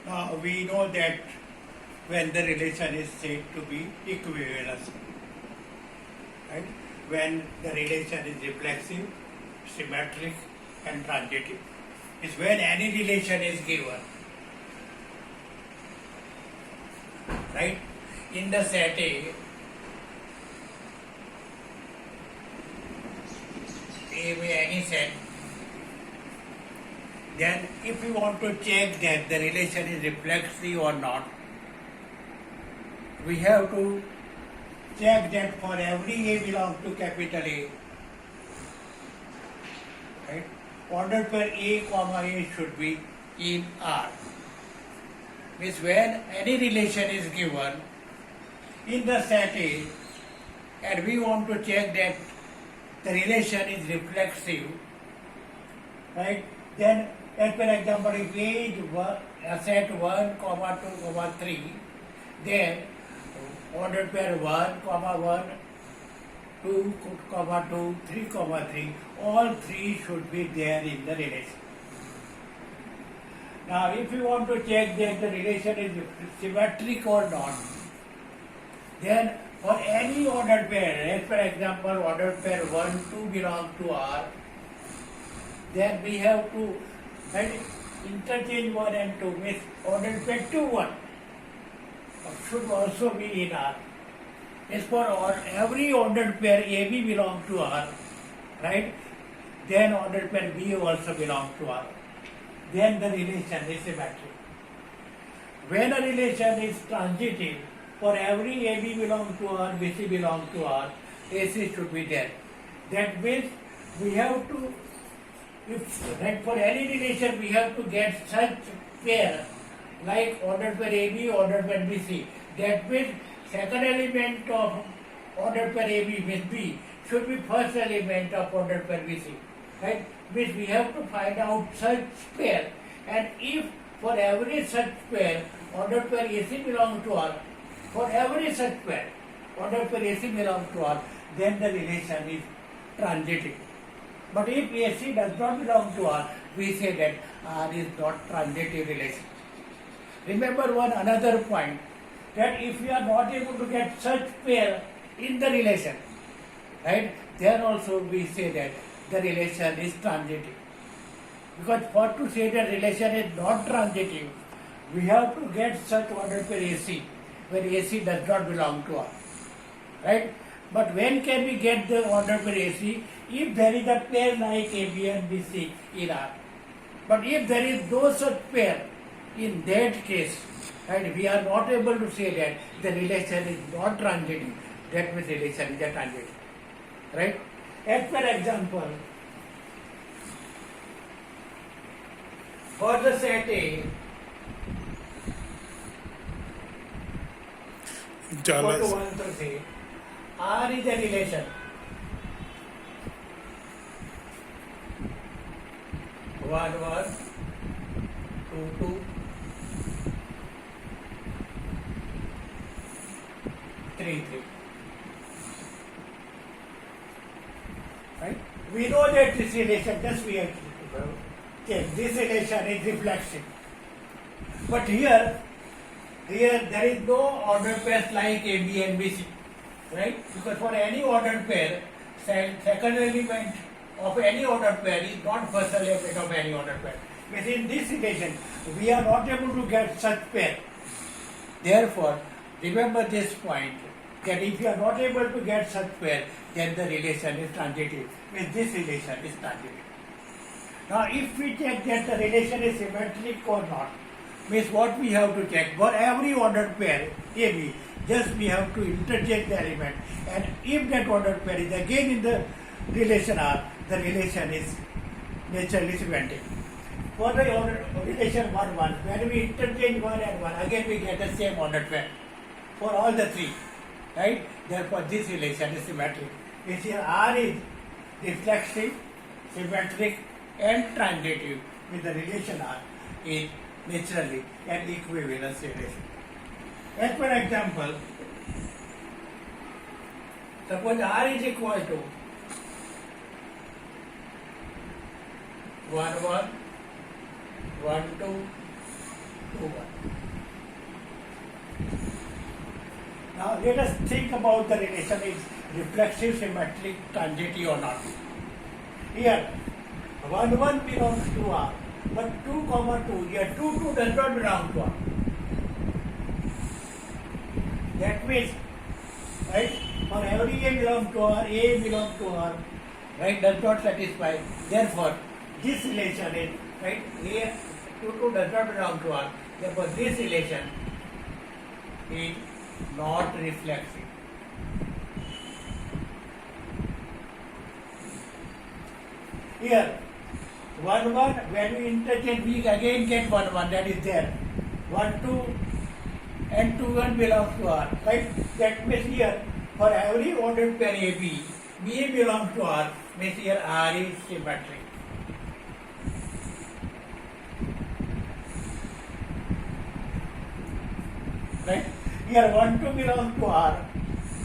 Now we know that when the relation is said to be equivalence, right? When the relation is reflexive, symmetric, and transitive. Is when any relation is given, right? In the set A may any set, then if we want to check that the relation is reflexive or not, we have to check that for every A belongs to capital A, right? Ordered pair A comma A should be in R. Means when any relation is given in the set A and we want to check that the relation is reflexive, right? Then, as per example, if A is set 1, comma 2, comma 3, then ordered pair 1, comma 1, 2, comma 2, 3, comma 3, all three should be there in the relation. Now, if you want to check that the relation is symmetric or not, then for any ordered pair, as per example, ordered pair 1, 2 belongs to R, then we have to interchange 1 and 2, means ordered pair 2, 1 should also be in R. As for every ordered pair AB belongs to R, right? Then ordered pair B also belongs to R. Then the relation is symmetric. When a relation is transitive, for every AB belongs to R, BC belongs to R, AC should be there. That means we have to, if for any relation we have to get such pair like ordered pair AB, ordered pair BC. That means second element of ordered pair AB with B should be first element of ordered pair BC. Right? Means we have to find out such pair, and if for every such pair ordered pair AC belongs to R, for every such pair ordered pair AC belongs to R, then the relation is transitive. But if AC does not belong to R, we say that R is not transitive relation. Remember one another point, that if we are not able to get such pair in the relation, right, then also we say that the relation is transitive. Because for to say that relation is not transitive, we have to get such ordered pair AC, where AC does not belong to R, right? But when can we get the ordered pair AC? If there is a pair like AB and BC in R. But if there is no such pair, in that case, right, we are not able to say that the relation is not transitive. That means relation is a transitive, right? As per example, for the set A, equal to 1 to 3, R is a relation. 1, 1, 2, 2, 3, 3. Right? We know that this relation, just we have to check, this relation is reflexive. But here there is no ordered pairs like AB and BC, right? Because for any ordered pair, second element of any ordered pair is not first element of any ordered pair. Within this relation, we are not able to get such pair. Therefore, remember this point, that if you are not able to get such pair, then the relation is transitive. Means this relation is transitive. Now, if we check that the relation is symmetric or not, means what we have to check, for every ordered pair AB, just we have to interchange the element, and if that ordered pair is again in the relation R, the relation is naturally symmetric. For the relation 1, 1, when we interchange 1 and 1, again we get the same ordered pair for all the three, right? Therefore, this relation is symmetric. Which here R is reflexive, symmetric, and transitive, with the relation R is naturally an equivalence relation. As per example, suppose R is equal to 1, 1, 1, 2, to 1. Now let us think about the relation is reflexive, symmetric, transitive or not. Here 1 1 belongs to R, but 2 comma 2, here 2 2 does not belong to R. That means, right, for every A belongs to R, A belongs to R, right, does not satisfy. Therefore, this relation is, right, A 2 2 does not belong to R. Therefore, this relation is not reflexive. Here 1 1, when we interchange, we again get 1 1, that is there. 1 2 and 2 1 belongs to R, right? That means here for every ordered pair AB, BA belongs to R, means here R is symmetric. Right? Here 1 2 belongs to R,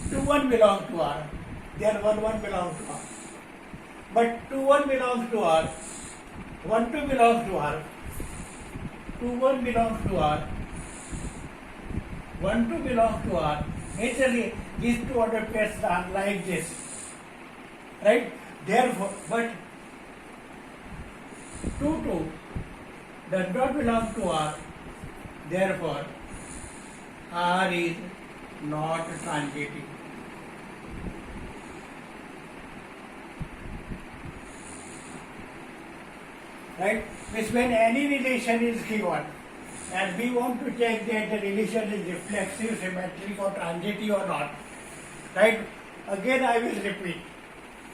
2 1 belongs to R, then 1 1 belongs to R. But 2 1 belongs to R, 1 2 belongs to R, 2 1 belongs to R, 1 2 belongs to R. Naturally, these two ordered pairs are like this, right? Therefore, but 2 2 does not belong to R. Therefore, R is not transitive. Right? Means when any relation is given and we want to check that the relation is reflexive, symmetric or transitive or not, right? Again I will repeat.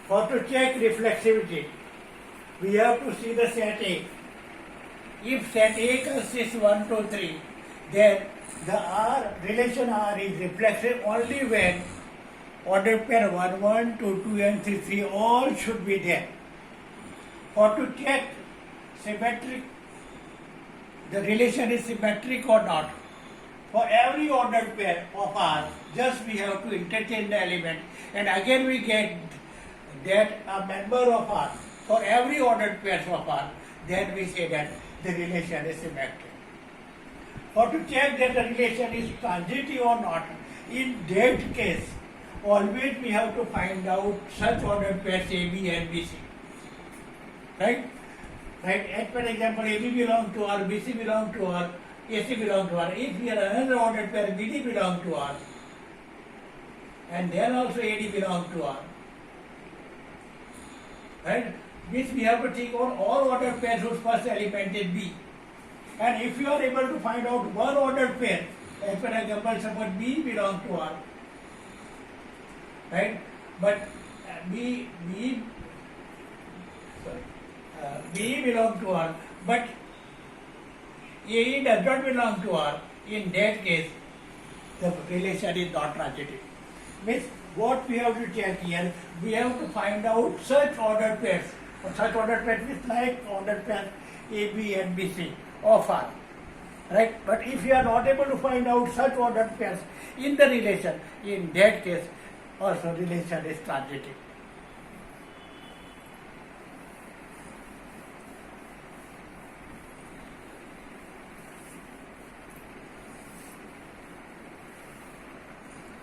For to check reflexivity, we have to see the set A. If set A consists 1 2 3, then the R relation R is reflexive only when ordered pair 1 1 2 2 and 3 3 all should be there. For to check symmetric, the relation is symmetric or not, for every ordered pair of R, just we have to interchange the element and again we get that a member of R. For every ordered pair of R, then we say that the relation is symmetric. For to check that the relation is transitive or not, in that case, always we have to find out such ordered pairs AB and BC. Right? Right? As per example, AB belongs to R, BC belongs to R, AC belongs to R. If we are another ordered pair, BD belongs to R, and then also AD belongs to R. Right? This we have to take on all ordered pairs whose first element is B. And if you are able to find out one ordered pair, as per example, suppose B belongs to R, right? But B belongs to R, but AE does not belong to R. In that case, the relation is not transitive. Means what we have to check here, we have to find out such ordered pairs. Such ordered pairs is like ordered pairs AB and BC of R. Right? But if you are not able to find out such ordered pairs in the relation, in that case also relation is transitive.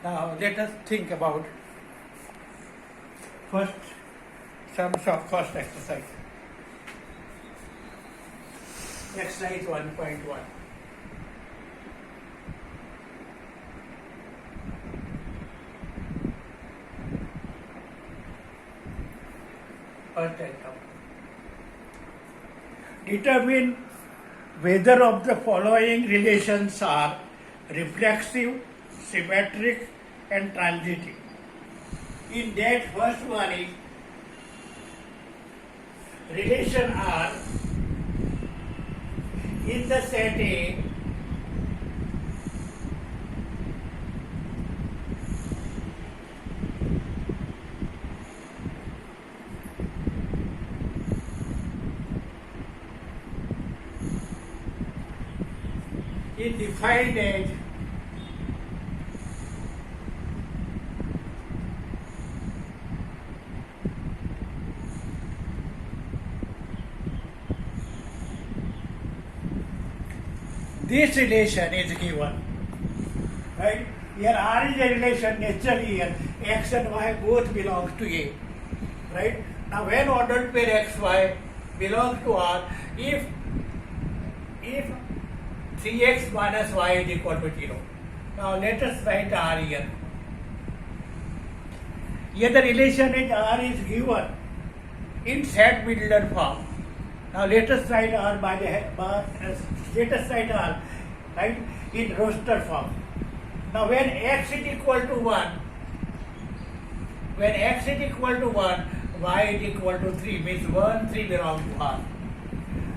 Now let us think about some first exercise. Exercise 1.1. First example. Determine whether of the following relations are reflexive, symmetric and transitive. In that first one is relation R in the set A is defined as this relation is given, right? Here R is a relation naturally here, X and Y both belong to A, right? Now when ordered pair X, Y belongs to R, if 3x minus y is equal to 0. Now let us write R here. Here the relation is R is given in set Middleton form. Now let us write R let us write R, right, in roster form. Now when x is equal to 1, y is equal to 3, means 1, 3 belongs to R.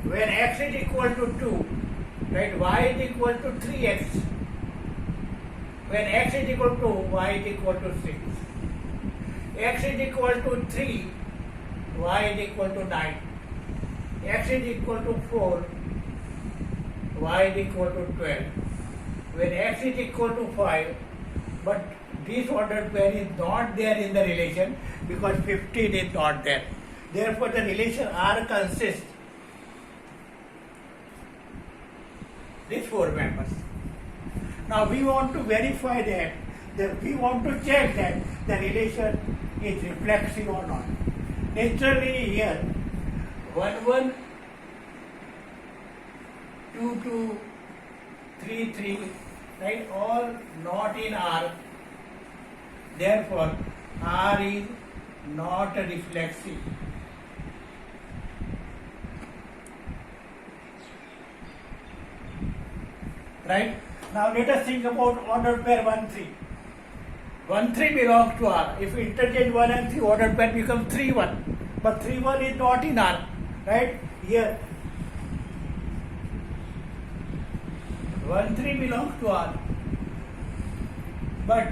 When x is equal to 2, right, y is equal to 3x. When x is equal to y is equal to 6. X is equal to 3, y is equal to 9. X is equal to 4, y is equal to 12. When x is equal to 5, but this ordered pair is not there in the relation because 15 is not there. Therefore, the relation R consists these 4 members. Now we want to verify that, we want to check that the relation is reflexive or not. Naturally here 1, 1, 2, 2, 3, 3, right, all not in R. Therefore, R is not reflexive. Right? Now let us think about ordered pair 1, 3. 1, 3 belongs to R. If we interchange 1 and 3, ordered pair becomes 3, 1. But 3, 1 is not in R. Right? Here 1, 3 belongs to R. But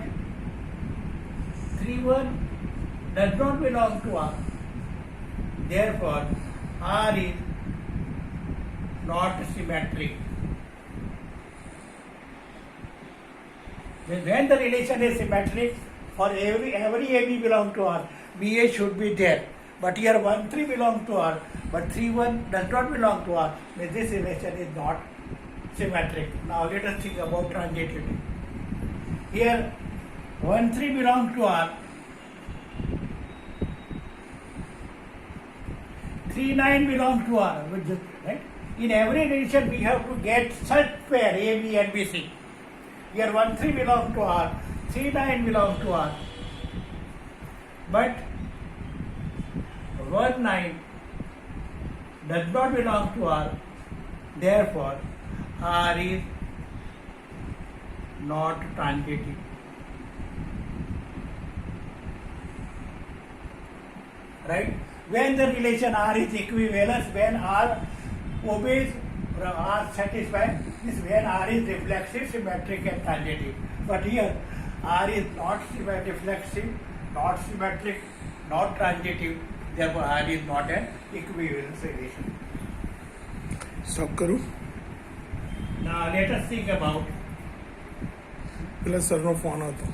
3, 1 does not belong to R. Therefore, R is not symmetric. When the relation is symmetric, for every AB belong to R, BA should be there. But here 1, 3 belong to R, but 3, 1 does not belong to R. This relation is not symmetric. Now let us think about transitivity. Here 1, 3 belong to R, 3, 9 belong to R. Right? In every relation we have to get such pair A, B and B, C. Here 1, 3 belong to R, 3, 9 belong to R. But 1, 9 does not belong to R. Therefore, R is not transitive. Right? When the relation R is equivalence, when R obeys R satisfies, is when R is reflexive, symmetric and transitive. But here R is not reflexive, not symmetric, not transitive. Therefore R is not an equivalence relation. Stop करूं? Now let us think about પેલા સરનો phone હતો.